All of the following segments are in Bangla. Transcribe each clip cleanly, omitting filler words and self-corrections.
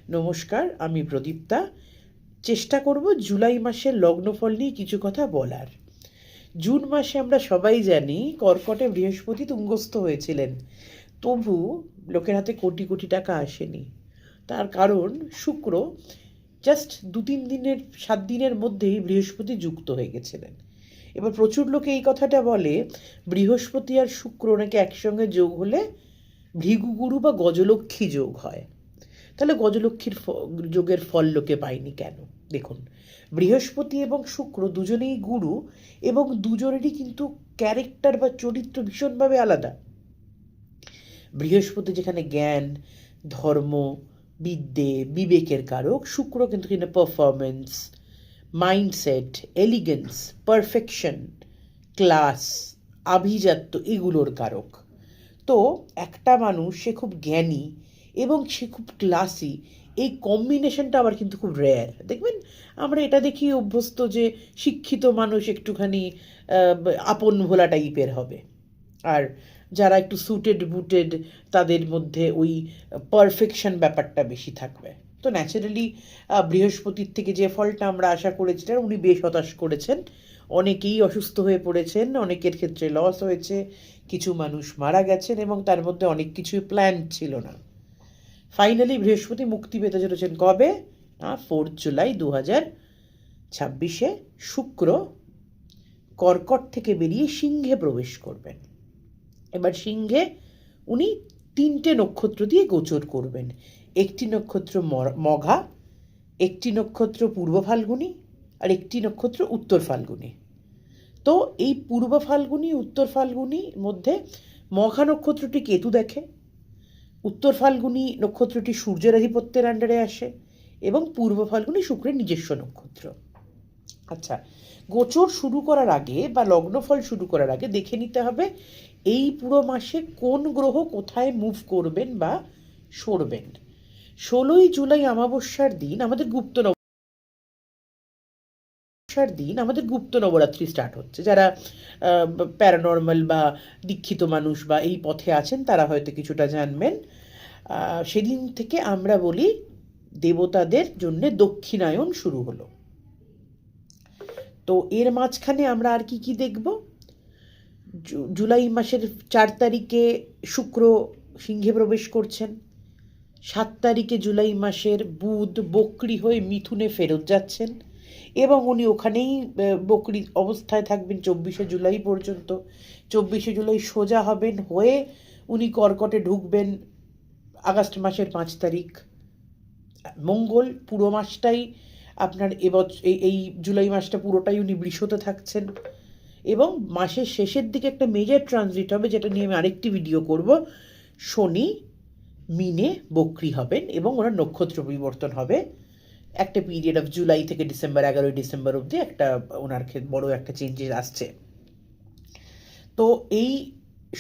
নমস্কার, আমি প্রদীপ্তা। চেষ্টা করব জুলাই মাসের লগ্নফল নিয়ে কিছু কথা বলার। জুন মাসে আমরা সবাই জানি কর্কটে বৃহস্পতি তুঙ্গস্থ হয়েছিলেন, তবু লোকের হাতে কোটি কোটি টাকা আসেনি। তার কারণ শুক্র জাস্ট 2-3 দিনের 7 দিনের মধ্যেই বৃহস্পতি যুক্ত হয়ে গেছিলেন। এবার প্রচুর লোকে এই কথাটা বলে বৃহস্পতি আর শুক্র নাকি একসঙ্গে যোগ হলে ভৃগুগুরু বা গজলক্ষ্মী যোগ হয়। তাহলে গজলক্ষ্মীর যোগের ফল লোকে পায়নি কেন? দেখুন, বৃহস্পতি এবং শুক্র দুজনেই গুরু, এবং দুজনেরই কিন্তু ক্যারেক্টার বা চরিত্র ভীষণভাবে আলাদা। বৃহস্পতি যেখানে জ্ঞান, ধর্ম, বিদ্যে, বিবেকের কারক, শুক্র কিন্তু কিনা performance, mindset, elegance, perfection, class, আভিজাত্য এগুলোর কারক। তো একটা মানুষ সে খুব জ্ঞানী এবং সে খুব ক্লাসি, এই কম্বিনেশনটা আবার কিন্তু খুব রেয়ার। দেখবেন আমরা এটা দেখি অভ্যস্ত যে শিক্ষিত মানুষ একটুখানি আপন ভোলা টাইপের হবে, আর যারা একটু সুটেড বুটেড তাদের মধ্যে ওই পারফেকশন ব্যাপারটা বেশি থাকবে। তো ন্যাচারালি বৃহস্পতির থেকে যে ফলটা আমরা আশা করেছিলাম উনি বেশ হতাশ করেছেন। অনেকেই অসুস্থ হয়ে পড়েছেন, অনেকের ক্ষেত্রে লস হয়েছে, কিছু মানুষ মারা গেছেন, এবং তার মধ্যে অনেক কিছুই প্ল্যান ছিল না। ফাইনালি বৃহস্পতি মুক্তি পেতে চলেছেন কবে? 4 জুলাই 2026 শুক্র কর্কট থেকে বেরিয়ে সিংহে প্রবেশ করবেন। এবার সিংহে উনি 3টে নক্ষত্র দিয়ে গোচর করবেন। একটি নক্ষত্র মঘা, একটি নক্ষত্র পূর্ব ফাল্গুনী, আর একটি নক্ষত্র উত্তর ফাল্গুনী। তো এই পূর্ব ফাল্গুনী উত্তর ফাল্গুনির মধ্যে মঘা নক্ষত্রটি কেতু দেখে, উত্তর ফাল্গুনী নক্ষত্রটি সূর্যের আধিপত্যের আন্ডারে আসে, এবং পূর্ব ফাল্গুনী শুক্রের নিজস্ব নক্ষত্র। আচ্ছা, গোচর শুরু করার আগে বা লগ্নফল শুরু করার আগে দেখে নিতে হবে এই পুরো মাসে কোন গ্রহ কোথায় মুভ করবেন বা সরবেন। 16ই জুলাই অমাবস্যার দিন আমাদের গুপ্ত নবরাত্রি স্টার্ট হচ্ছে। যারা প্যারানর্মাল বা দীক্ষিত মানুষ বা এই পথে আছেন তারা হয়তো কিছুটা জানবেন। সেদিন থেকে আমরা বলি দেবতাদের জন্য দক্ষিণায়ন শুরু হলো। তো এর মাঝখানে আমরা আর কি কি দেখব? জুলাই মাসের 4 তারিখে শুক্র সিংহে প্রবেশ করছেন। 7 তারিখে জুলাই মাসের বুধ বক্রী হয়ে মিথুনে ফেরত যাচ্ছেন, এবং উনি ওখানেই বক্রী অবস্থায় থাকবেন 24শে জুলাই পর্যন্ত। 24শে জুলাই সোজা হবেন, হয়ে উনি কর্কটে ঢুকবেন আগস্ট মাসের 5 তারিখ। মঙ্গল পুরো মাসটাই আপনার এই জুলাই মাসটা পুরোটাই উনি বৃষতে থাকছেন, এবং মাসের শেষের দিকে একটা মেজর ট্রানজিট হবে, যেটা নিয়ে আমি আরেকটি ভিডিও করব। শনি মিনে বক্রী হবেন এবং ওনার নক্ষত্র পরিবর্তন হবে। একটা পিরিয়ড অফ জুলাই থেকে ডিসেম্বর, 11ই ডিসেম্বর অবধি একটা ওনার বড় একটা চেঞ্জেস আসছে। তো এই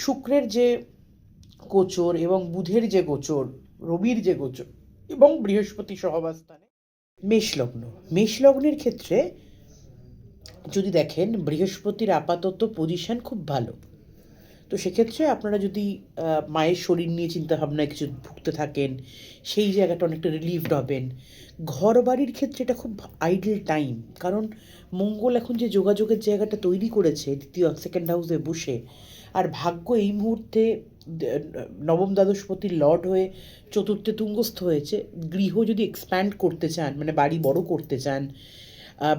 শুক্রের যে গোচর এবং বুধের যে গোচর, রবির যে গোচর এবং বৃহস্পতি সহাবস্থানে মেষ লগ্নের ক্ষেত্রে যদি দেখেন বৃহস্পতির আপাতত পজিশন খুব ভালো। তো সেক্ষেত্রে আপনারা যদি মায়ের শরীর নিয়ে চিন্তাভাবনায় কিছু ভুগতে থাকেন, সেই জায়গাটা অনেকটা রিলিভড হবেন। ঘর বাড়ির ক্ষেত্রে এটা খুব আইডল টাইম, কারণ মঙ্গল এখন যে যোগাযোগের জায়গাটা তৈরি করেছে দ্বিতীয় সেকেন্ড হাউসে বসে, আর ভাগ্য এই মুহূর্তে নবম দ্বাদশপতির লর্ড হয়ে চতুর্থে তুঙ্গস্থ হয়েছে। গৃহ যদি এক্সপ্যান্ড করতে চান, মানে বাড়ি বড় করতে চান,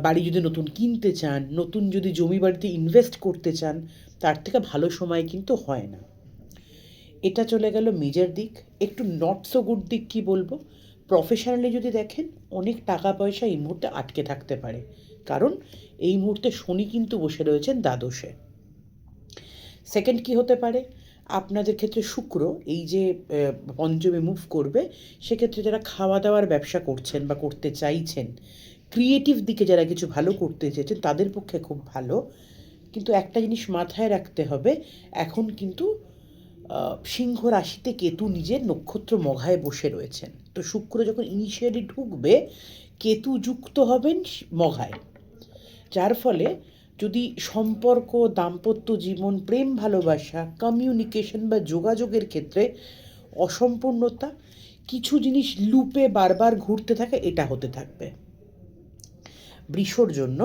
বাড়ি যদি নতুন কিনতে চান, নতুন যদি জমি বাড়িতে ইনভেস্ট করতে চান, তার থেকে ভালো সময় কিন্তু হয় না। এটা চলে গেল মেজর দিক। একটু নট সো গুড দিক কি বলবো, প্রফেশনালি যদি দেখেন অনেক টাকা পয়সা এই মুহূর্তে আটকে থাকতে পারে, কারণ এই মুহূর্তে শনি কিন্তু বসে রয়েছেন দ্বাদশে। সেকেন্ড কি হতে পারে, আপনাদের ক্ষেত্রে শুক্র এই যে পঞ্চমে মুভ করবে, সেক্ষেত্রে যারা খাওয়া দাওয়ার ব্যবসা করছেন বা করতে চাইছেন, ক্রিয়েটিভ দিকে যারা কিছু ভালো করতে চেয়েছেন তাদের পক্ষে খুব ভালো। কিন্তু একটা জিনিস মাথায় রাখতে হবে, এখন কিন্তু সিংহ রাশিতে কেতু নিজের নক্ষত্র মঘায় বসে রয়েছেন। তো শুক্র যখন ইনিশিয়ালি ঢুকবে, কেতু যুক্ত হবেন মঘায়, যার ফলে যদি সম্পর্ক, দাম্পত্য জীবন, প্রেম ভালোবাসা, কমিউনিকেশন বা যোগাযোগের ক্ষেত্রে অসম্পূর্ণতা, কিছু জিনিস লুপে বারবার ঘুরতে থাকে, এটা হতে থাকবে। বৃষর জন্য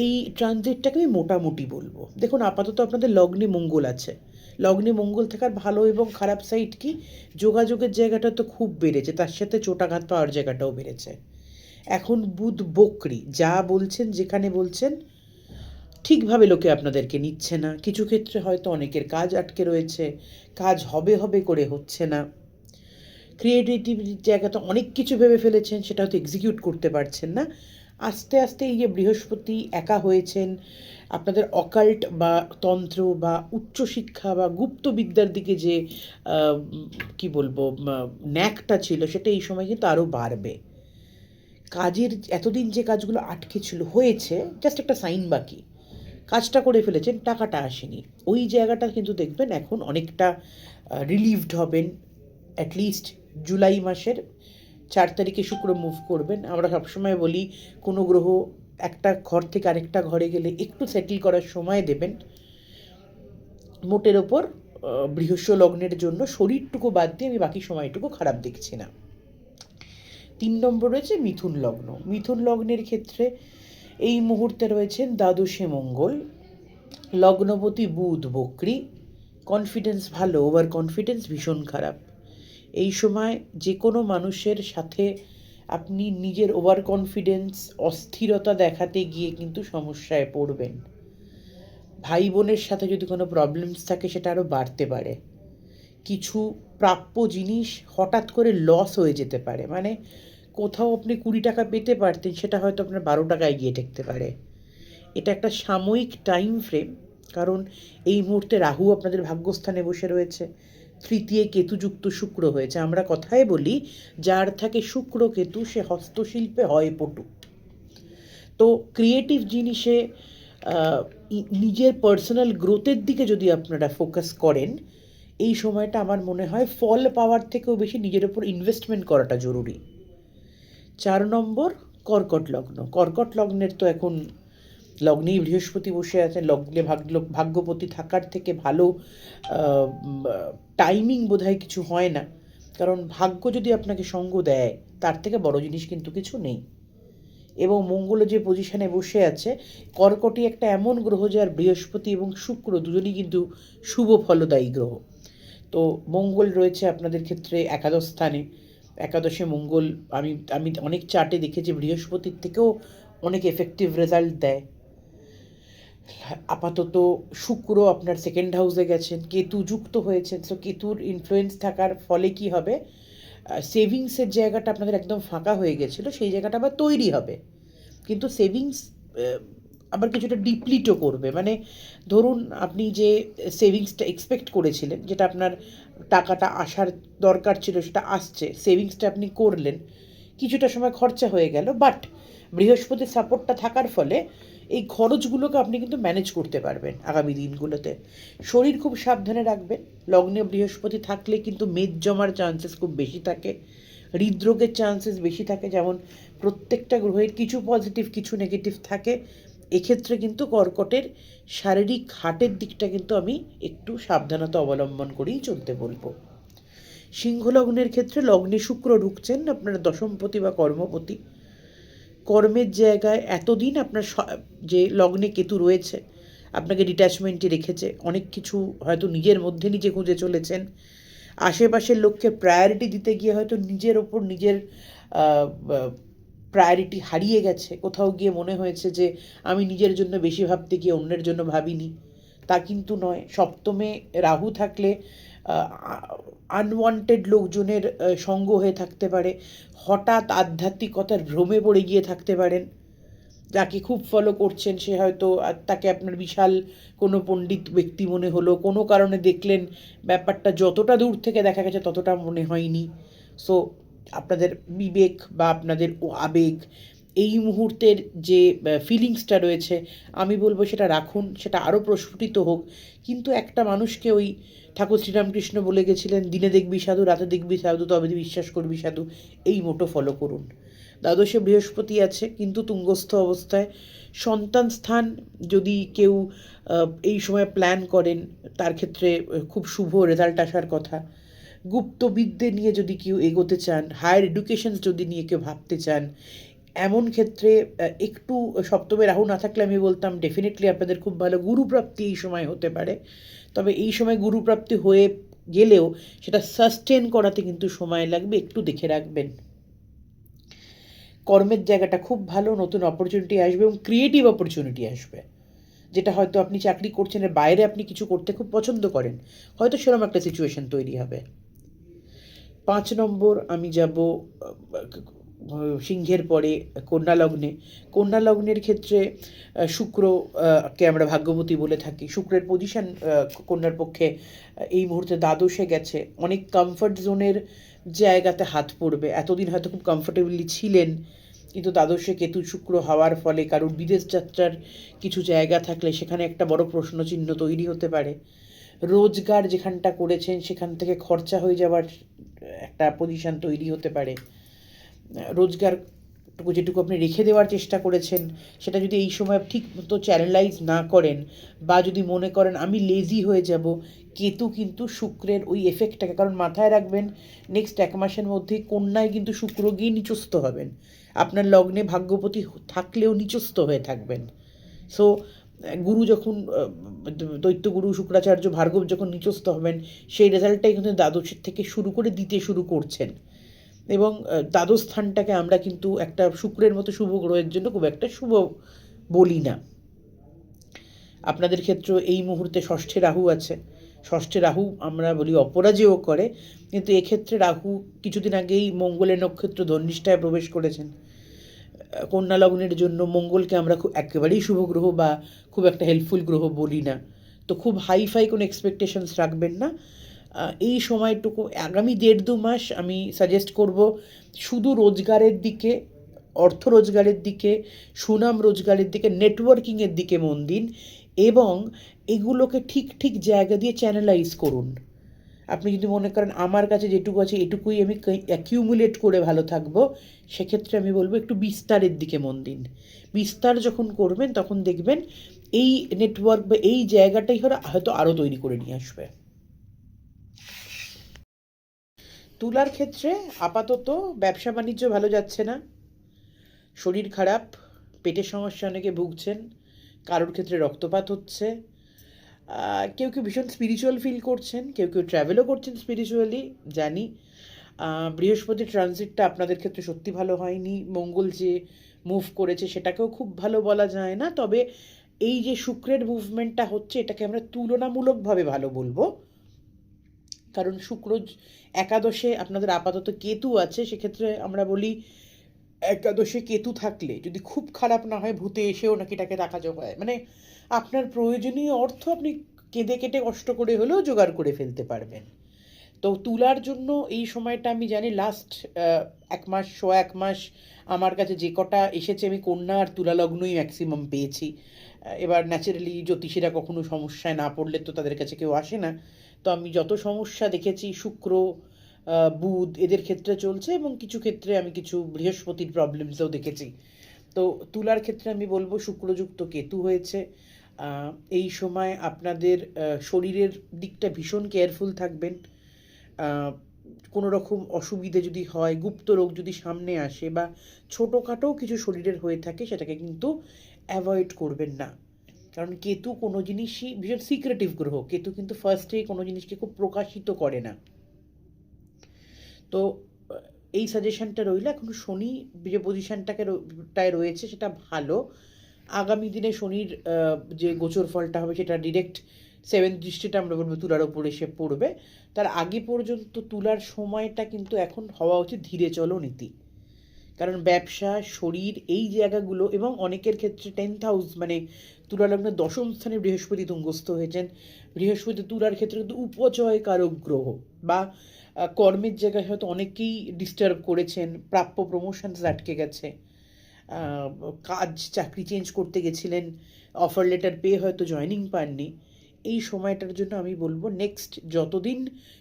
এই ট্রানজিটটাকে আমি মোটামুটি বলবো। দেখুন, আপাতত আপনাদের লগ্নে মঙ্গল আছে। লগ্নে মঙ্গল থাকার ভালো এবং খারাপ সাইড কি, যোগাযোগের জায়গাটা তো খুব বেড়েছে, তার সাথে চোটাঘাত পাওয়ার জায়গাটাও বেড়েছে। এখন বুধ বক্রী, যা বলছেন যেখানে বলছেন ঠিকভাবে লোকে আপনাদেরকে নিচ্ছে না। কিছু ক্ষেত্রে হয়তো অনেকের কাজ আটকে রয়েছে, কাজ হবে হবে করে হচ্ছে না। ক্রিয়েটিভিটির জায়গাতে অনেক কিছু ভেবে ফেলেছেন, সেটা হয়তো এক্সিকিউট করতে পারছেন না। আস্তে আস্তে এই যে বৃহস্পতি একা হয়েছেন, আপনাদের অকাল্ট বা তন্ত্র বা উচ্চশিক্ষা বা গুপ্তবিদ্যার দিকে যে কি বলবো ন্যাকটা ছিল, সেটা এই সময় কিন্তু আরও বাড়বে। কাজের এতদিন যে কাজগুলো আটকে ছিল হয়েছে, জাস্ট একটা সাইন বাকি, কাজটা করে ফেলেছেন, টাকাটা আসেনি, ওই জায়গাটা কিন্তু দেখবেন এখন অনেকটা রিলিভড হবেন। অ্যাটলিস্ট জুলাই মাসের 4 তারিখে শুক্র মুভ করবেন। আমরা সবসময় বলি কোনো গ্রহ একটা ঘর থেকে আরেকটা ঘরে গেলে একটু সেটেল করার সময় দেবেন। মোটের ওপর বৃহস্প লগ্নের জন্য শরীরটুকু বাদ দিয়ে আমি বাকি সময়টুকু খারাপ দেখছি না। 3 নম্বর রয়েছে মিথুন লগ্ন। মিথুন লগ্নের ক্ষেত্রে এই মুহূর্তে রয়েছেন দ্বাদশে মঙ্গল, লগ্নপতি বুধ বক্রী, কনফিডেন্স ভালো, ওভার কনফিডেন্স ভীষণ খারাপ। এই সময় যে কোনো মানুষের সাথে আপনি নিজের ওভার কনফিডেন্স, অস্থিরতা দেখাতে গিয়ে কিন্তু সমস্যায় পড়বেন। ভাই বোনের সাথে যদি কোনো প্রবলেমস থাকে, সেটা আরও বাড়তে পারে। কিছু প্রাপ্য জিনিস হঠাৎ করে লস হয়ে যেতে পারে, মানে কোথাও আপনি 20 টাকা পেতে পারতেন, সেটা হয়তো আপনার 12 টাকায় গিয়ে ঠেকতে পারে। এটা একটা সাময়িক টাইম ফ্রেম, কারণ এই মুহূর্তে রাহু আপনাদের ভাগ্যস্থানে বসে রয়েছে, তৃতীয় কেতুযুক্ত শুক্র হয়েছে। আমরা কথায় বলি, যার থাকে শুক্র কেতু সে হস্তশিল্পে হয় পটু। তো ক্রিয়েটিভ জিনিসে নিজের পার্সোনাল গ্রোথের দিকে যদি আপনারা ফোকাস করেন, এই সময়টা আমার মনে হয় ফল পাওয়ার থেকেও বেশি নিজের ওপর ইনভেস্টমেন্ট করাটা জরুরি। 4 নম্বর কর্কট লগ্ন। কর্কট লগ্নের তো এখন লগ্নেই বৃহস্পতি বসে আছেন, লগ্নে ভাগ্যপতি থাকার থেকে ভালো টাইমিং বোধহয় কিছু হয় না, কারণ ভাগ্য যদি আপনাকে সঙ্গ দেয়, তার থেকে বড় জিনিস কিন্তু কিছু নেই। এবং মঙ্গল যে পজিশনে বসে আছে, কর্কটই একটা এমন গ্রহ যার বৃহস্পতি এবং শুক্র দুজনই কিন্তু শুভ ফলদায়ী গ্রহ। তো মঙ্গল রয়েছে আপনাদের ক্ষেত্রে একাদশ স্থানে। একাদশে মঙ্গল আমি আমি অনেক চার্টে দেখেছি বৃহস্পতির থেকেও অনেক এফেক্টিভ রেজাল্ট দেয়। আপাতত শুক্র আপনার সেকেন্ড হাউসে গেছেন, কেতু যুক্ত হয়েছেন। সো কেতুর ইনফ্লুয়েন্স থাকার ফলে কি হবে, সেভিংসের জায়গাটা আপনাদের একদম ফাঁকা হয়ে গেছিলো, সেই জায়গাটা আবার তৈরি হবে। কিন্তু সেভিংস আবার কিছুটা ডিপ্লিটও করবে। মানে ধরুন, আপনি যে সেভিংসটা এক্সপেক্ট করেছিলেন, যেটা আপনার টাকাটা আসার দরকার ছিল, সেটা আসছে, সেভিংসটা আপনি করলেন, কিছুটা সময় খরচা হয়ে গেল, বাট বৃহস্পতির সাপোর্টটা থাকার ফলে এই খরচগুলোকে আপনি কিন্তু ম্যানেজ করতে পারবেন আগামী দিনগুলোতে। শরীর খুব সাবধানে রাখবেন। লগ্নে বৃহস্পতি থাকলে কিন্তু মেদ জমার চান্সেস খুব বেশি থাকে, হৃদরোগের চান্সেস বেশি থাকে। যেমন প্রত্যেকটা গ্রহের কিছু পজিটিভ কিছু নেগেটিভ থাকে, এক্ষেত্রে কিন্তু কর্কটের শারীরিক হার্টের দিকটা কিন্তু আমি একটু সাবধানতা অবলম্বন করেই চলতে বলবো। সিংহ লগ্নের ক্ষেত্রে লগ্নে শুক্র ঢুকছেন, আপনার দশমপতি বা কর্মপতি। কর্মের জায়গায় এতদিন আপনার যে লগ্নে কেতু রয়েছে, আপনাকে ডিট্যাচমেন্টে রেখেছে, অনেক কিছু হয়তো নিজের মধ্যে নিজে খুঁজে চলেছেন। আশেপাশের লোককে প্রায়োরিটি দিতে গিয়ে হয়তো নিজের ওপর নিজের প্রায়োরিটি হারিয়ে গেছে। কোথাও গিয়ে মনে হয়েছে যে আমি নিজের জন্য বেশি ভাবতে গিয়ে অন্যের জন্য ভাবিনি। তা কিন্তু নয়। সপ্তমে রাহু থাকলে আনওয়ান্টেড লোকজনের সঙ্গ হয়ে থাকতে পারে, হঠাৎ আধ্যাত্মিকতার ভ্রমে পড়ে গিয়ে থাকতে পারেন। যাকে খুব ফলো করছেন সে হয়তো তাকে আপনার বিশাল কোনো পণ্ডিত ব্যক্তি মনে হলো, কোনো কারণে দেখলেন ব্যাপারটা যতটা দূর থেকে দেখা গেছে ততটা মনে হয়নি। সো আপনাদের বিবেক বা আপনাদের আবেগ, এই মুহূর্তের যে ফিলিংসটা রয়েছে, আমি বলবো সেটা রাখুন, সেটা আরও প্রস্ফুটিত হোক। কিন্তু একটা মানুষকে ওই ঠাকুর শ্রীরামকৃষ্ণ বলে গেছিলেন, দিনে দেখবি সাধু রাতে দেখবি সাধু তবে বিশ্বাস করবি সাধু, এই মোটো ফলো করুন। দ্বাদশে বৃহস্পতি আছে কিন্তু তুঙ্গস্থ অবস্থায়। সন্তান স্থান যদি কেউ এই সময় প্ল্যান করেন, তার ক্ষেত্রে খুব শুভ রেজাল্ট আসার কথা। গুপ্তবিদ্যে নিয়ে যদি কেউ এগোতে চান, হায়ার এডুকেশন যদি নিয়ে কেউ ভাবতে চান, এমন ক্ষেত্রে একটু সপ্তমে রাহু না থাকলে আমি বলতাম ডেফিনেটলি আপনাদের খুব ভালো গুরুপ্রাপ্তি এই সময় হতে পারে। তবে এই সময় গুরুপ্রাপ্তি হয়ে গেলেও সেটা সাস্টেন করাতে কিন্তু সময় লাগবে, একটু দেখে রাখবেন। কর্মের জায়গাটা খুব ভালো, নতুন অপরচুনিটি আসবে এবং ক্রিয়েটিভ অপরচুনিটি আসবে, যেটা হয়তো আপনি চাকরি করছেন এর বাইরে আপনি কিছু করতে খুব পছন্দ করেন, হয়তো সেরকম একটা সিচুয়েশন তৈরি হবে। 5 নম্বর আমি যাব সিংহের পরে কন্যা লগ্নে। কন্যা লগ্নের ক্ষেত্রে শুক্রকে আমরা ভাগ্যবতী বলে থাকি। শুক্রের পজিশন কন্যার পক্ষে এই মুহূর্তে দ্বাদশে গেছে, অনেক কমফর্ট জোনের জায়গাতে হাত পড়বে। এতদিন হয়তো খুব কমফোর্টেবলি ছিলেন, কিন্তু দ্বাদশে কেতু শুক্র হওয়ার ফলে কারোর বিদেশ যাত্রার কিছু জায়গা থাকলে সেখানে একটা বড় প্রশ্নচিহ্ন তৈরি হতে পারে। রোজগার যেখানটা করেছেন সেখান থেকে খরচা হয়ে যাওয়ার একটা পজিশন তৈরি হতে পারে। রোজগারটুকু যেটুকু আপনি রেখে দেওয়ার চেষ্টা করেছেন সেটা যদি এই সময় ঠিক মতো চ্যানেলাইজ না করেন, বা যদি মনে করেন আমি লেজি হয়ে যাব, কেতু কিন্তু শুক্রের ওই এফেক্টটাকে, কারণ মাথায় রাখবেন নেক্সট 1 মাসের মধ্যেই কন্যায় কিন্তু শুক্র গিয়ে নিচস্থ হবেন, আপনার লগ্নে ভাগ্যপতি থাকলেও নিচস্থ হয়ে থাকবেন। সো গুরু যখন দৈত্যগুরু শুক্রাচার্য ভার্গব যখন নিচস্থ হবেন, সেই রেজাল্টটাই কিন্তু দ্বাদশের থেকে শুরু করে দিতে শুরু করছেন। এবং দ্বাদশ স্থানটাকে আমরা কিন্তু একটা শুক্রের মতো শুভ গ্রহের জন্য খুব একটা শুভ বলি না। আপনাদের ক্ষেত্রে এই মুহূর্তে ষষ্ঠে রাহু আছে। ষষ্ঠে রাহু আমরা বলি অপরাজেয় করে, কিন্তু এক্ষেত্রে রাহু কিছুদিন আগেই মঙ্গলের নক্ষত্র ধর্নিষ্ঠায় প্রবেশ করেছেন। কন্যা লগ্নের জন্য মঙ্গলকে আমরা খুব একেবারেই শুভ গ্রহ বা খুব একটা হেল্পফুল গ্রহ বলি না। তো খুব হাইফাই কোনো এক্সপেকটেশনস রাখবেন না। এই সময়টুকু আগামী 1.5-2 মাস আমি সাজেস্ট করব শুধু রোজগারের দিকে, অর্থ রোজগারের দিকে, সুনাম রোজগারের দিকে, নেটওয়ার্কিংয়ের দিকে মন দিন এবং এগুলোকে ঠিক ঠিক জায়গা দিয়ে চ্যানেলাইজ করুন। আপনি যদি মনে করেন আমার কাছে যেটুকু আছে এটুকুই আমি অ্যাকিউমুলেট করে ভালো থাকবো, সেক্ষেত্রে আমি বলবো একটু বিস্তারের দিকে মন দিন। বিস্তার যখন করবেন তখন দেখবেন এই নেটওয়ার্ক বা এই জায়গাটাই হয়তো আরও তৈরি করে নিয়ে আসবে। তুলার ক্ষেত্রে আপাতত ব্যবসা বাণিজ্য ভালো যাচ্ছে না, শরীর খারাপ, পেটের সমস্যা অনেকে ভুগছেন, কারোর ক্ষেত্রে রক্তপাত হচ্ছে, কেউ কেউ ভীষণ স্পিরিচুয়াল ফিল করছেন, কেউ কেউ ট্র্যাভেলও করছেন স্পিরিচুয়ালি, জানি। বৃহস্পতির ট্রানজিটটা আপনাদের ক্ষেত্রে সত্যি ভালো হয়নি, মঙ্গল যে মুভ করেছে সেটাকেও খুব ভালো বলা যায় না, তবে এই যে শুক্রের মুভমেন্টটা হচ্ছে এটাকে আমরা তুলনামূলকভাবে ভালো বলবো, কারণ শুক্র একাদশে আপনাদের আপাতত কেতু আছে, সেক্ষেত্রে আমরা বলি একাদশে কেতু থাকলে যদি খুব খারাপ না হয় ভূতে এসেও নাকি এটাকে রাখা যায়, মানে আপনার প্রয়োজনীয় অর্থ আপনি কেঁদে কেটে কষ্ট করে হলেও জোগাড় করে ফেলতে পারবেন। তো তুলার জন্য এই সময়টা আমি জানি লাস্ট 1 মাস, 1 মাস আমার কাছে যে কটা এসেছে আমি কন্যা আর তুলা লগ্নই ম্যাক্সিমাম পেয়েছি। এবার ন্যাচারালি জ্যোতিষীরা কখনো সমস্যায় না পড়লে তো তাদের কাছে কেউ আসে না, তো আমি যত সমস্যা দেখেছি শুক্র বুধ এদের ক্ষেত্রে চলছে, এবং কিছু ক্ষেত্রে আমি কিছু বৃহস্পতির প্রবলেমসও দেখেছি। তো তুলার ক্ষেত্রে আমি বলবো শুক্রযুক্ত কেতু হয়েছে, এই সময় আপনাদের শরীরের দিকটা ভীষণ কেয়ারফুল থাকবেন। কোনো রকম অসুবিধে যদি হয়, গুপ্ত রোগ যদি সামনে আসে বা ছোটোখাটো কিছু শরীরের হয়ে থাকে, সেটাকে কিন্তু অ্যাভয়েড করবেন না, কারণ কেতু কোনো জিনিসই ভীষণ সিক্রেটিভ গ্রহ, কেতু কিন্তু ফার্স্টেই কোনো জিনিসকে খুব প্রকাশিত করে না। তো এই সাজেশনটা রইল। এখন শনি যে পজিশনটায় রয়েছে সেটা ভালো, আগামী দিনে শনির যে গোচর ফলটা হবে সেটা ডিরেক্ট 7th দৃষ্টিটা আমরা বলবো তুলার ওপর এসে পড়বে। তার আগে পর্যন্ত তুলার সময়টা কিন্তু এখন হওয়া উচিত ধীরে চলো নীতি, কারণ ব্যবসা, শরীর, এই জায়গাগুলো, এবং অনেকের ক্ষেত্রে 10th হাউস মানে তুলা লগ্নের 10ম স্থানে বৃহস্পতি তুঙ্গস্থ হয়েছেন। বৃহস্পতি তুলার ক্ষেত্রে কিন্তু উপচয় কারক গ্রহ, বা কর্মের জায়গায় হয়তো অনেকেই ডিস্টার্ব করেছেন, প্রাপ্য প্রমোশনস আটকে গেছে, কাজ চাকরি চেঞ্জ করতে গেছিলেন, অফার লেটার পেয়ে হয়তো জয়েনিং পাননি। এই সময়টার জন্য আমি বলবো নেক্সট যতদিন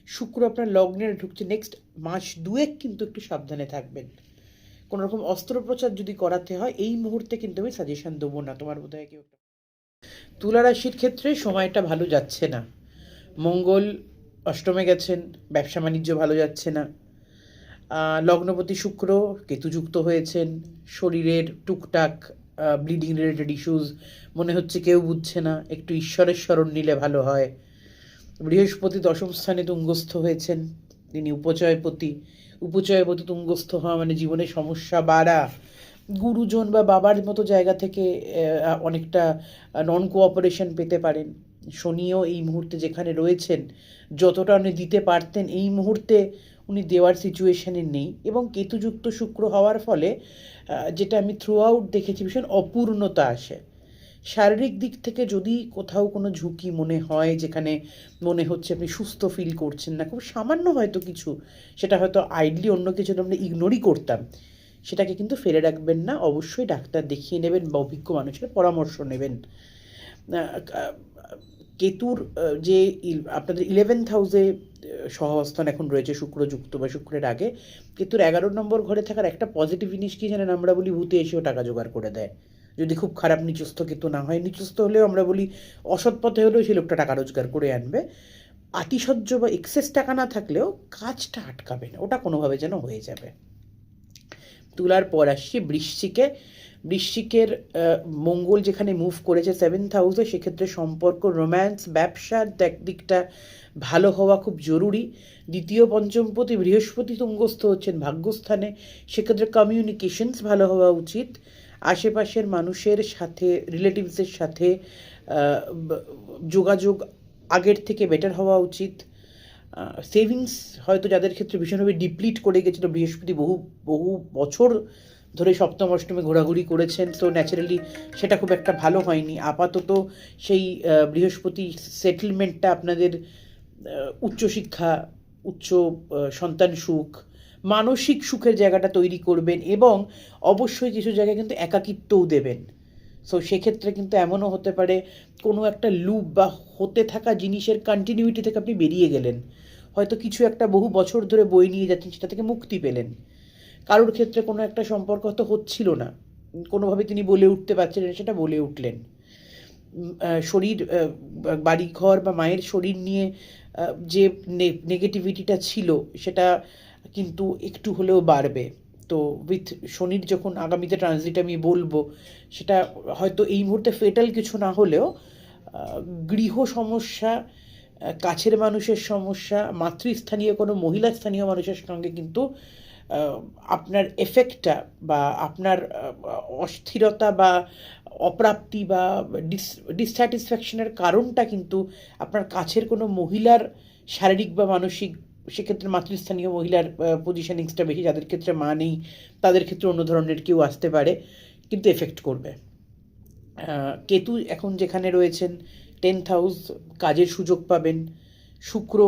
শুক্র আপনার লগ্নে ঢুকছে নেক্সট মাস 2 কিন্তু একটু সাবধানে থাকবেন। কোনো রকম অস্ত্রোপচার যদি করাতে হয় এই মুহূর্তে কিন্তু আমি সাজেশন দেবো না। তোমার বোধ হয় কেউ তুলা রাশির ক্ষেত্রে সময়টা ভালো যাচ্ছে না, মঙ্গল অষ্টমে গেছেন, ব্যবসা বাণিজ্য ভালো যাচ্ছে না। লগ্নপতি শুক্র কেতুযুক্ত হয়েছেন, শরীরের টুকটাক ব্লিডিং রিলেটেড ইস্যুস মনে হচ্ছে কেউ বুঝছে না, একটু ঈশ্বরের শরণ নিলে ভালো হয়। বৃহস্পতি দশম স্থানে তুঙ্গস্থ হয়েছেন, তিনি উপচয়পতি তুঙ্গস্থ হওয়া মানে জীবনে সমস্যা বাড়া, গুরুজন বা বাবার মতো জায়গা থেকে অনেকটা নন কোঅপারেশন পেতে পারেন। শনিও এই মুহূর্তে যেখানে রয়েছেন, যতটা উনি দিতে পারতেন এই মুহূর্তে উনি দেওয়ার সিচুয়েশানে নেই। এবং কেতুযুক্ত শুক্র হওয়ার ফলে যেটা আমি থ্রু আউট দেখেছি, ভীষণ অপূর্ণতা আসে। শারীরিক দিক থেকে যদি কোথাও কোনো ঝুঁকি মনে হয়, যেখানে মনে হচ্ছে আপনি সুস্থ ফিল করছেন না, খুব সামান্য হয়তো কিছু, সেটা হয়তো আইডলি অন্য কিছু আমরা ইগনোরই করতাম, সেটাকে কিন্তু ফেলে রাখবেন না, অবশ্যই ডাক্তার দেখিয়ে নেবেন বা অভিজ্ঞ মানুষের পরামর্শ নেবেন। কেতুর যে আপনাদের 11th হাউসে সহাবস্থান এখন রয়েছে শুক্রযুক্ত বা শুক্রের আগে, কেতুর 11 নম্বর ঘরে থাকার একটা পজিটিভ জিনিস কি জানেন, আমরা বলি ভূতে এসেও টাকা জোগাড় করে দেয়। যদি খুব খারাপ নিচস্থ কেতু না হয়, নিচস্থ হলেও আমরা বলি অসৎ পথে হলেও সেই লোকটা টাকা রোজগার করে আনবে। আতিশয্য বা এক্সেস টাকা না থাকলেও কাজটা আটকাবে না, ওটা কোনোভাবে যেন হয়ে যাবে। তুলার পর আসছি বৃশ্চিকের মঙ্গল যেখানে মুভ করেছে 7th হাউসে, সেক্ষেত্রে সম্পর্ক, রোম্যান্স, ব্যবসার দিকটা ভালো হওয়া খুব জরুরি। দ্বিতীয় পঞ্চমপতি বৃহস্পতি তুঙ্গস্থ হচ্ছেন ভাগ্যস্থানে, সেক্ষেত্রে কমিউনিকেশনস ভালো হওয়া উচিত। আশেপাশের মানুষের সাথে, রিলেটিভসের সাথে যোগাযোগ আগের থেকে বেটার হওয়া উচিত। সেভিংস হয়তো যাদের ক্ষেত্রে ভীষণভাবে ডিপ্লিট করে গেছিলো, বৃহস্পতি বহু বছর ধরে সপ্তম অষ্টমে ঘোরাঘুরি করেছেন, তো ন্যাচারালি সেটা খুব একটা ভালো হয়নি। আপাতত সেই বৃহস্পতি সেটেলমেন্টটা আপনাদের উচ্চশিক্ষা, উচ্চ সন্তান সুখ, মানসিক সুখের জায়গাটা তৈরি করবেন, এবং অবশ্যই কিছু জায়গায় কিন্তু একাকিত্বও দেবেন। সো সেক্ষেত্রে কিন্তু এমনও হতে পারে কোনো একটা লুপ বা হতে থাকা জিনিসের কন্টিনিউটি থেকে আপনি বেরিয়ে গেলেন, হয়তো কিছু একটা বহু বছর ধরে বই নিয়ে যাচ্ছেন, সেটা থেকে মুক্তি পেলেন। কারোর ক্ষেত্রে কোনো একটা সম্পর্ক হয়তো হচ্ছিল না, কোনোভাবে তিনি বলে উঠতে পারছিলেন, সেটা বলে উঠলেন। শরীর, বাড়িঘর বা মায়ের শরীর নিয়ে যে নেগেটিভিটিটা ছিল, সেটা কিন্তু একটু হলেও বাড়বে। তো উইথ শনির যখন আগামীতে ট্রানজিট আমি বলবো, সেটা হয়তো এই মুহূর্তে ফেটাল কিছু না হলেও গৃহ সমস্যা, কাছের মানুষের সমস্যা, মাতৃস্থানীয় কোনো মহিলা স্থানীয় মানুষের সঙ্গে কিন্তু আপনার এফেক্টটা বা আপনার অস্থিরতা বা অপ্রাপ্তি বা ডিসস্যাটিসফ্যাকশনের কারণটা কিন্তু আপনার কাছের কোনো মহিলার শারীরিক বা মানসিক, সেক্ষেত্রে মাতৃস্থানীয় মহিলার পজিশনিংসটা বেশি, যাদের ক্ষেত্রে মা নেই তাদের ক্ষেত্রে অন্য ধরনের কেউ আসতে পারে, কিন্তু এফেক্ট করবে। কেতু এখন যেখানে রয়েছেন 10th হাউস, কাজের সুযোগ পাবেন। শুক্র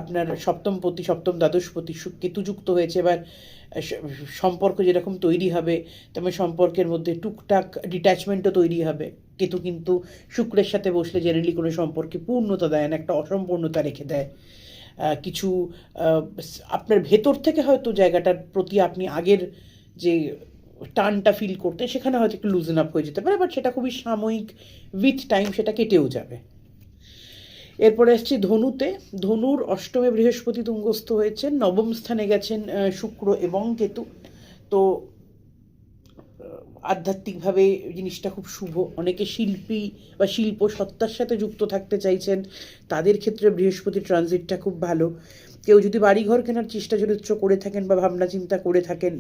আপনার সপ্তমপতি, সপ্তম দ্বাদশপতি কেতুযুক্ত হয়েছে, এবার সম্পর্ক যেরকম তৈরি হবে, তেমন সম্পর্কের মধ্যে টুকটাক ডিট্যাচমেন্টও তৈরি হবে। কেতু কিন্তু শুক্রের সাথে বসলে জেনারেলি কোনো সম্পর্কে পূর্ণতা দেয় না, একটা অসম্পূর্ণতা রেখে দেয়। কিছু আপনার ভেতর থেকে হয়তো জায়গাটার প্রতি আপনি আগের যে টানটা ফিল করতে, সেখানে হয়তো একটু লুজেন আপ হয়ে যেতে পারে, বাট সেটা খুবই সাময়িক, উইথ টাইম সেটা কেটেও যাবে। এরপরে আসছি ধনুতে। ধনুর অষ্টমে বৃহস্পতি তুঙ্গস্থ হয়েছেন, নবম স্থানে গেছেন শুক্র এবং কেতু। তো আধ্যাত্মিকভাবে জিনিসটা খুব শুভ। অনেকে শিল্পী বা শিল্প সত্তার সাথে যুক্ত থাকতে চাইছেন, তাদের ক্ষেত্রে বৃহস্পতি ট্রানজিটটা খুব ভালো। কেউ যদি বাড়িঘর কেনার চেষ্টা চরিত্র করে থাকেন বা ভাবনা চিন্তা করে থাকেন,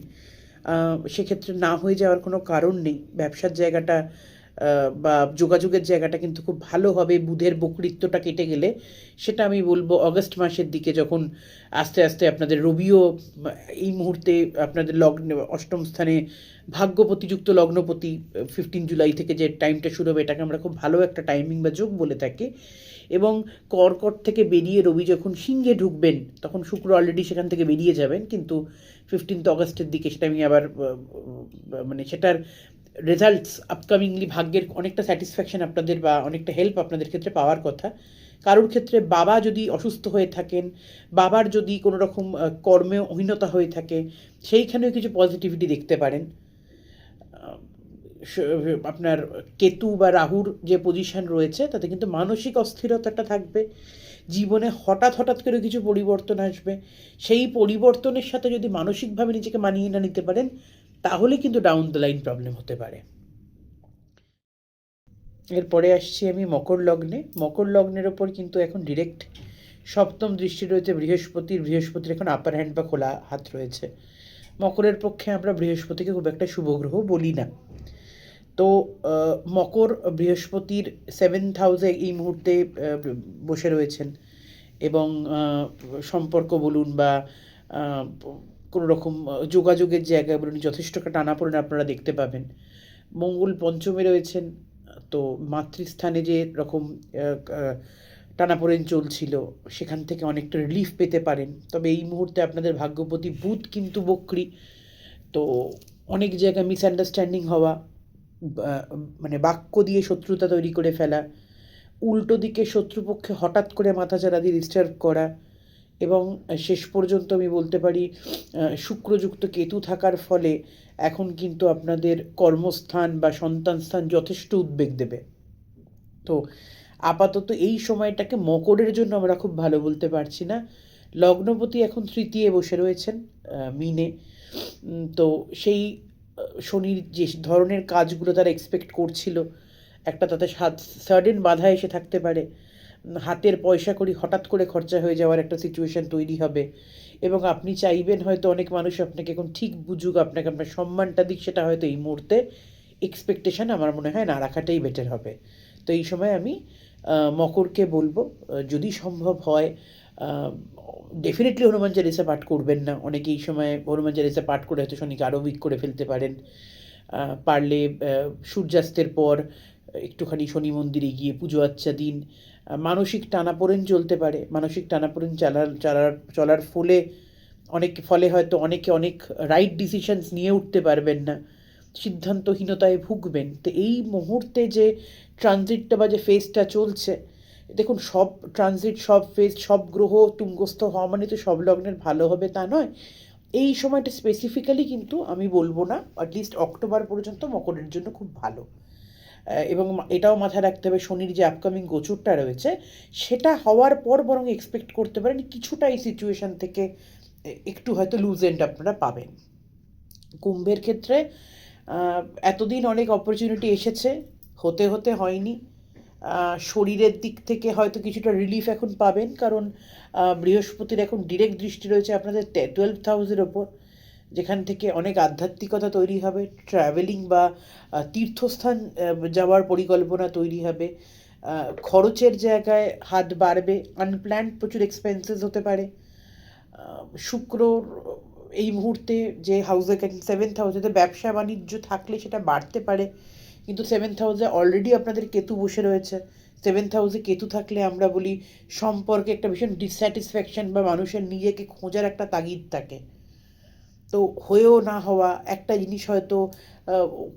সেক্ষেত্রে না হয়ে যাওয়ার কোনো কারণ নেই। ব্যবসার জায়গাটা বা যোগাযোগের জায়গাটা কিন্তু খুব ভালো হবে, বুধের বকৃত্বটা কেটে গেলে। সেটা আমি বলবো অগস্ট মাসের দিকে, যখন আস্তে আস্তে আপনাদের রবিও এই মুহূর্তে আপনাদের লগ্নে অষ্টম স্থানে ভাগ্যপতিযুক্ত লগ্নপতি 15 জুলাই থেকে যে টাইমটা শুরু হবে, এটাকে আমরা খুব ভালো একটা টাইমিং বা যোগ বলে থাকি। এবং কর্কট থেকে বেরিয়ে রবি যখন সিংহে ঢুকবেন, তখন শুক্র অলরেডি সেখান থেকে বেরিয়ে যাবেন, কিন্তু 15 অগস্টের দিকে সেটা আমি আবার মানে সেটার রেজাল্টস আপকামিংলি ভাগ্যের অনেকটা স্যাটিসফ্যাকশন আপনাদের বা অনেকটা হেল্প আপনাদের ক্ষেত্রে পাওয়ার কথা। কারোর ক্ষেত্রে বাবা যদি অসুস্থ হয়ে থাকেন, বাবার যদি কোনো রকম কর্মে অহীনতা হয়ে থাকে, সেইখানেও কিছু পজিটিভিটি দেখতে পারেন। আপনার কেতু বা রাহুর যে পজিশন রয়েছে, তাতে কিন্তু মানসিক অস্থিরতাটা থাকবে। জীবনে হঠাৎ হঠাৎ করে কিছু পরিবর্তন আসবে, সেই পরিবর্তনের সাথে যদি মানসিকভাবে নিজেকে মানিয়ে না নিতে পারেন, তাহলে কিন্তু ডাউন দ্য লাইন প্রবলেম হতে পারে। এরপরে আসছি আমি মকর লগ্নে। মকর লগ্নের ওপর কিন্তু এখন ডিরেক্ট সপ্তম দৃষ্টি রয়েছে বৃহস্পতির এখন আপার হ্যান্ড বা খোলা হাত রয়েছে। মকরের পক্ষে আমরা বৃহস্পতিকে খুব একটা শুভ গ্রহ বলি না। তো মকর বৃহস্পতির 7th হাউসে এই মুহূর্তে বসে রয়েছেন, এবং সম্পর্ক বলুন বা কোনো রকম যোগাযোগের জায়গায় বলুন যথেষ্ট একটা টানাপোড়েন আপনারা দেখতে পাবেন। মঙ্গল পঞ্চমে রয়েছেন, তো মাতৃস্থানে যে রকম টানাপোড়েন চলছিল সেখান থেকে অনেকটা রিলিফ পেতে পারেন। তবে এই মুহূর্তে আপনাদের ভাগ্যপতি বুধ কিন্তু বক্রী, তো অনেক জায়গায় মিসআন্ডারস্ট্যান্ডিং হওয়া, মানে বাক্য দিয়ে শত্রুতা তৈরি করে ফেলা, উল্টো দিকে শত্রুপক্ষে হঠাৎ করে মাথাচাড়া দিয়ে ডিস্টার্ব করা, এবং শেষ পর্যন্ত আমি বলতে পারি শুক্রযুক্ত কেতু থাকার ফলে এখন কিন্তু আপনাদের কর্মস্থান বা সন্তান স্থান যথেষ্ট উদ্বেগ দেবে। তো আপাতত এই সময়টাকে মকরের জন্য আমরা খুব ভালো বলতে পারছি না। লগ্নপতি এখন তৃতীয় বসে রয়েছেন মিনে, তো সেই শনির যে ধরনের কাজগুলো তারা এক্সপেক্ট করছিল, একটা তাতে সাডেন বাধা এসে থাকতে পারে, হাতের পয়সা করি হঠাৎ করে খরচা হয়ে যাওয়ার একটা সিচুয়েশান তৈরি হবে, এবং আপনি চাইবেন হয়তো অনেক মানুষ আপনাকে এখন ঠিক বুঝুক, আপনাকে আপনার সম্মানটা দিক, সেটা হয়তো এই মুহূর্তে এক্সপেকটেশান আমার মনে হয় না রাখাটাই বেটার হবে। তো এই সময় আমি মকরকে বলবো যদি সম্ভব হয় ডেফিনেটলি হনুমান চালিসা পাঠ করবেন না। অনেকে এই সময় হনুমান চালিসা পাঠ করে হয়তো শনিকে আরও উইক করে ফেলতে পারেন। পারলে সূর্যাস্তের পর একটুখানি শনি মন্দিরে গিয়ে পুজো আচ্চা দিন। মানসিক টানাপোড়েন চলতে পারে, মানসিক টানাপোড়েন চলার ফলে হয়তো অনেকে অনেক রাইট ডিসিশনস নিয়ে উঠতে পারবেন না, সিদ্ধান্তহীনতায় ভুগবেন। তো এই মুহূর্তে যে ট্রানজিটটা বা যে ফেজটা চলছে, দেখুন সব ট্রানজিট, সব ফেজ, সব গ্রহ তুঙ্গস্থ হওয়া মানে তো সব লগ্নের ভালো হবে তা নয়। এই সময়টা স্পেসিফিক্যালি কিন্তু আমি বলবো না, অ্যাটলিস্ট অক্টোবর পর্যন্ত মকরের জন্য খুব ভালো। এবং এটাও মাথায় রাখতে হবে শনির যে আপকামিং গোচরটা রয়েছে সেটা হওয়ার পর বরং এক্সপেক্ট করতে পারেন কিছুটা এই সিচুয়েশান থেকে একটু হয়তো লুজ এন্ড আপনারা পাবেন। কুম্ভের ক্ষেত্রে এতদিন অনেক অপরচুনিটি এসেছে, হতে হতে হয়নি। শরীরের দিক থেকে হয়তো কিছুটা রিলিফ এখন পাবেন, কারণ বৃহস্পতির এখন ডিরেক্ট দৃষ্টি রয়েছে আপনাদের 12th হাউসের ওপর, যেখান থেকে অনেক আধ্যাত্মিকতা তৈরি হবে, ট্রাভেলিং বা তীর্থস্থান যাওয়ার পরিকল্পনা তৈরি হবে, খরচের জায়গায় হাত বাড়বে, আনপ্ল্যান্ড প্রচুর এক্সপেন্সেস হতে পারে। শুক্র এই মুহূর্তে যে হাউসে 7th হাউসে ব্যবসা বাণিজ্য থাকলে সেটা বাড়তে পারে, কিন্তু 7th হাউসে অলরেডি আপনাদের কেতু বসে রয়েছে। 7th হাউসে কেতু থাকলে আমরা বলি সম্পর্কে একটা ভীষণ ডিসস্যাটিসফ্যাকশন বা মানুষের নিজেকে খোঁজার একটা তাগিদ থাকে। তো হয়েও না হওয়া একটা জিনিস হয়তো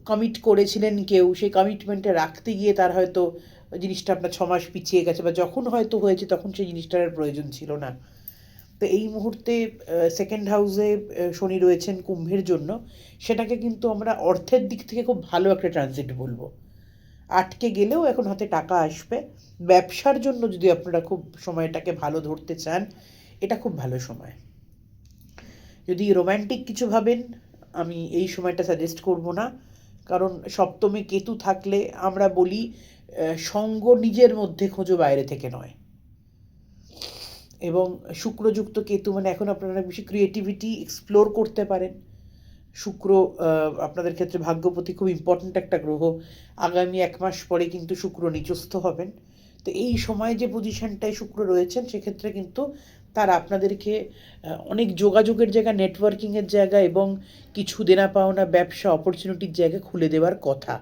কমিট করেছিলেন কেউ, সেই কমিটমেন্টে রাখতে গিয়ে তার হয়তো জিনিসটা আপনার 6 মাস পিছিয়ে গেছে, বা যখন হয়তো হয়েছে তখন সেই জিনিসটার আর প্রয়োজন ছিল না। তো এই মুহূর্তে 2nd হাউসে শনি রয়েছেন কুম্ভের জন্য, সেটাকে কিন্তু আমরা অর্থের দিক থেকে খুব ভালো একটা ট্রানজিট বলবো। আটকে গেলেও এখন হাতে টাকা আসবে। ব্যবসার জন্য যদি আপনারা খুব সময়টাকে ভালো ধরতে চান, এটা খুব ভালো সময়। যদি রোম্যান্টিক কিছু ভাবেন, আমি এই সময়টা সাজেস্ট করব না, কারণ সপ্তমে কেতু থাকলে আমরা বলি সঙ্গ নিজের মধ্যে খোঁজো, বাইরে থেকে নয়। এবং শুক্রযুক্ত কেতু মানে এখন আপনারা বেশি ক্রিয়েটিভিটি এক্সপ্লোর করতে পারেন। শুক্র আপনাদের ক্ষেত্রে ভাগ্যপতি, খুব ইম্পর্ট্যান্ট একটা গ্রহ। আগামী 1 মাস পরে কিন্তু শুক্র নিচস্থ হবেন। তো এই সময় যে পজিশনটায় শুক্র রয়েছেন সেক্ষেত্রে কিন্তু তার আপনাদেরকে অনেক যোগাযোগের জায়গা, নেটওয়ার্কিংয়ের জায়গা এবং কিছু দেনা পাওনা ব্যবসা অপরচুনিটির জায়গা খুলে দেওয়ার কথা,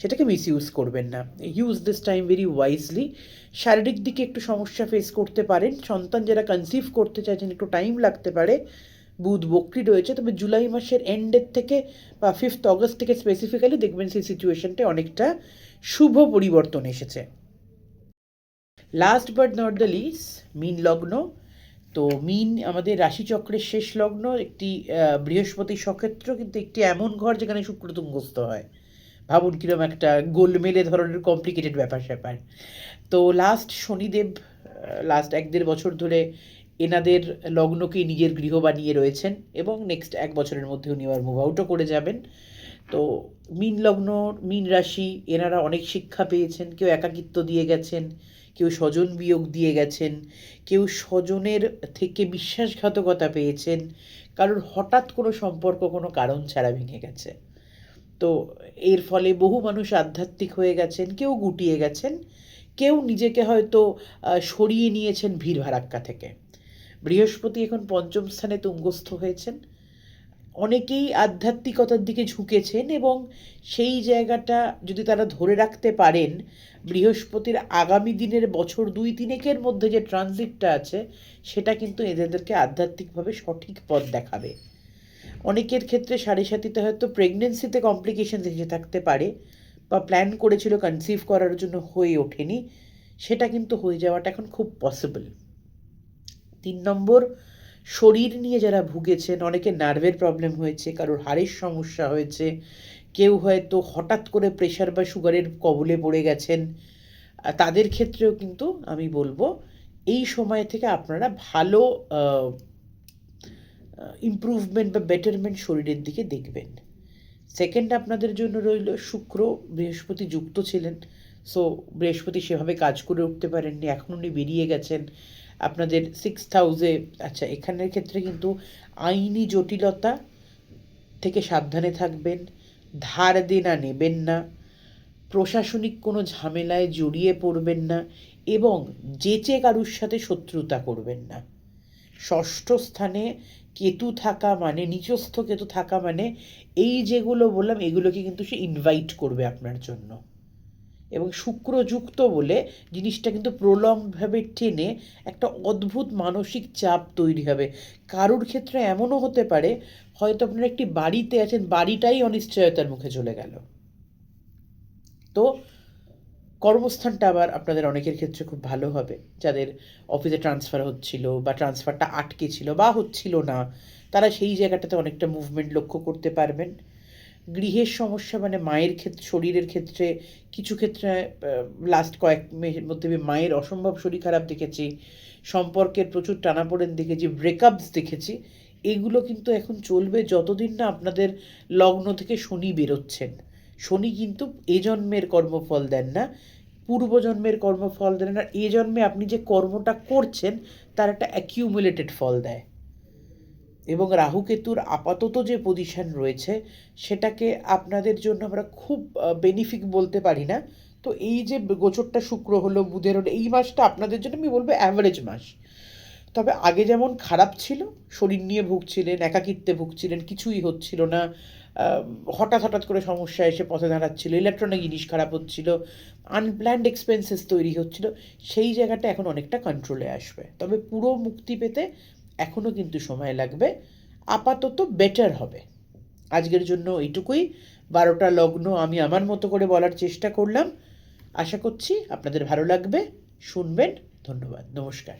সেটাকে মিসইউজ করবেন না। Use this time very wisely. শারীরিক দিকে একটু সমস্যা ফেস করতে পারেন, সন্তান যারা কনসিভ করতে চাইছেন একটু টাইম লাগতে পারে, বুধ বক্রী রয়েছে। তবে জুলাই মাসের এন্ডের থেকে বা 5th অগস্ট থেকে স্পেসিফিক্যালি দেখবেন সেই সিচুয়েশনটা অনেকটা শুভ পরিবর্তন এসেছে। Last but not the least, মীন লগ্ন। তো মীন আমাদের রাশিচক্রের শেষ লগ্ন, একটি বৃহস্পতি সক্ষেত্র, কিন্তু একটি এমন ঘর যেখানে শুক্র তুঙ্গস্থ হয়। ভাবুন কীরকম একটা গোলমেলে ধরনের কমপ্লিকেটেড ব্যাপার স্যাপার। তো লাস্ট শনিদেব লাস্ট 1-1.5 বছর ধরে এনাদের লগ্নকেই নিজের গৃহ বানিয়ে রয়েছেন এবং নেক্সট 1 বছরের মধ্যে উনি আবার মুভ আউটও করে যাবেন। তো মীন লগ্ন, মীন রাশি, এনারা অনেক শিক্ষা পেয়েছেন। কেউ একাকিত্ব দিয়ে গেছেন, কেউ স্বজন বিয়োগ দিয়ে গেছেন, কেউ স্বজনের থেকে বিশ্বাসঘাতকতা পেয়েছেন, কারোর হঠাৎ কোনো সম্পর্ক কোনো কারণ ছাড়া ভেঙে গেছে। তো এর ফলে বহু মানুষ আধ্যাত্মিক হয়ে গেছেন, কেউ গুটিয়ে গেছেন, কেউ নিজেকে হয়তো সরিয়ে নিয়েছেন ভিড় ভাড়াক্কা থেকে। বৃহস্পতি এখন পঞ্চম স্থানে তুঙ্গস্থ হয়েছেন। অনেকেই আধ্যাত্মিকতার দিকে ঝুঁকেছেন এবং সেই জায়গাটা যদি তারা ধরে রাখতে পারেন, বৃহস্পতির আগামী দিনের বছর 2-3 মধ্যে যে ট্রানজিটটা আছে সেটা কিন্তু এদেরকে আধ্যাত্মিকভাবে সঠিক পথ দেখাবে। অনেকের ক্ষেত্রে সাড়ে সাথীতে হয়তো প্রেগনেন্সিতে কমপ্লিকেশনস এসে থাকতে পারে, বা প্ল্যান করেছিল কনসিভ করার জন্য হয়ে ওঠেনি, সেটা কিন্তু হয়ে যাওয়াটা এখন খুব পসিবল। 3 নম্বর, শরীর নিয়ে যারা ভুগেছেন, অনেকের নার্ভের প্রবলেম হয়েছে, কারোর হাড়ের সমস্যা হয়েছে, কেউ হয়তো হঠাৎ করে প্রেশার বা সুগারের কবলে পড়ে গেছেন, তাদের ক্ষেত্রেও কিন্তু আমি বলবো এই সময় থেকে আপনারা ভালো ইমপ্রুভমেন্ট বা বেটারমেন্ট শরীরের দিকে দেখবেন। সেকেন্ড, আপনাদের জন্য রইল শুক্র বৃহস্পতি যুক্ত ছিলেন, সো বৃহস্পতি সেভাবে কাজ করে উঠতে পারেননি, এখন উনি বেরিয়ে গেছেন আপনাদের 6th হাউসে। আচ্ছা, এখানের ক্ষেত্রে কিন্তু আইনি জটিলতা থেকে সাবধানে থাকবেন, ধার দেনা নেবেন না, প্রশাসনিক কোনো ঝামেলায় জড়িয়ে পড়বেন না এবং যেচে কারুর সাথে শত্রুতা করবেন না। ষষ্ঠ স্থানে কেতু থাকা মানে, নিচস্থ কেতু থাকা মানে এই যেগুলো বললাম এগুলোকে কিন্তু সে ইনভাইট করবে আপনার জন্য। এবং শুক্রযুক্ত বলে জিনিসটা কিন্তু প্রলংভাবে টেনে একটা অদ্ভুত মানসিক চাপ তৈরি হবে। কারোর ক্ষেত্রে এমনও হতে পারে হয়তো আপনারা একটি বাড়িতে আছেন, বাড়িটাই অনিশ্চয়তার মুখে চলে গেল। তো কর্মস্থানটা আবার আপনাদের অনেকের ক্ষেত্রে খুব ভালো হবে, যাদের অফিসে ট্রান্সফার হচ্ছিল বা ট্রান্সফারটা আটকে ছিল বা হচ্ছিল না, তারা সেই জায়গাটাতে অনেকটা মুভমেন্ট লক্ষ্য করতে পারবেন। গৃহের সমস্যা মানে মায়ের ক্ষেত্রে, শরীরের ক্ষেত্রে কিছু ক্ষেত্রে লাস্ট কয়েক মাসের মধ্যে মায়ের অসম্ভব শরীর খারাপ দেখেছি, সম্পর্কের প্রচুর টানাপোড়েন দেখেছি, ব্রেকআপস দেখেছি। এগুলো কিন্তু এখন চলবে যতদিন না আপনাদের লগ্ন থেকে শনি বেরোচ্ছেন। শনি কিন্তু এ জন্মের কর্মফল দেন না, পূর্বজন্মের কর্মফল দেন না, এ জন্মে আপনি যে কর্মটা করছেন তার একটা অ্যাকিউমুলেটেড ফল দেয়। এবং রাহু কেতুর আপাতত যে পজিশন রয়েছে সেটাকে আপনাদের জন্য আমরা খুব বেনিফিক বলতে পারি না। তো এই যে গোচরটা শুক্র হলো, বুধের হলো, এই মাসটা আপনাদের জন্য আমি বলবো অ্যাভারেজ মাস। তবে আগে যেমন খারাপ ছিল, শরীর নিয়ে ভুগছিলেন, একাকিত্বে ভুগছিলেন, কিছুই হচ্ছিল না, হঠাৎ করে সমস্যা এসে পথে দাঁড়াচ্ছিল, ইলেকট্রনিক জিনিস খারাপ হচ্ছিল, আনপ্ল্যান্ড এক্সপেন্সেস তৈরি হচ্ছিল, সেই জায়গাটা এখন অনেকটা কন্ট্রোলে আসবে। তবে পুরো মুক্তি পেতে এখনও কিন্তু সময় লাগবে, আপাতত বেটার হবে। আজকের জন্য এইটুকুই। 12টা লগ্ন আমি আমার মতো করে বলার চেষ্টা করলাম, আশা করছি আপনাদের ভালো লাগবে। শুনবেন। ধন্যবাদ, নমস্কার।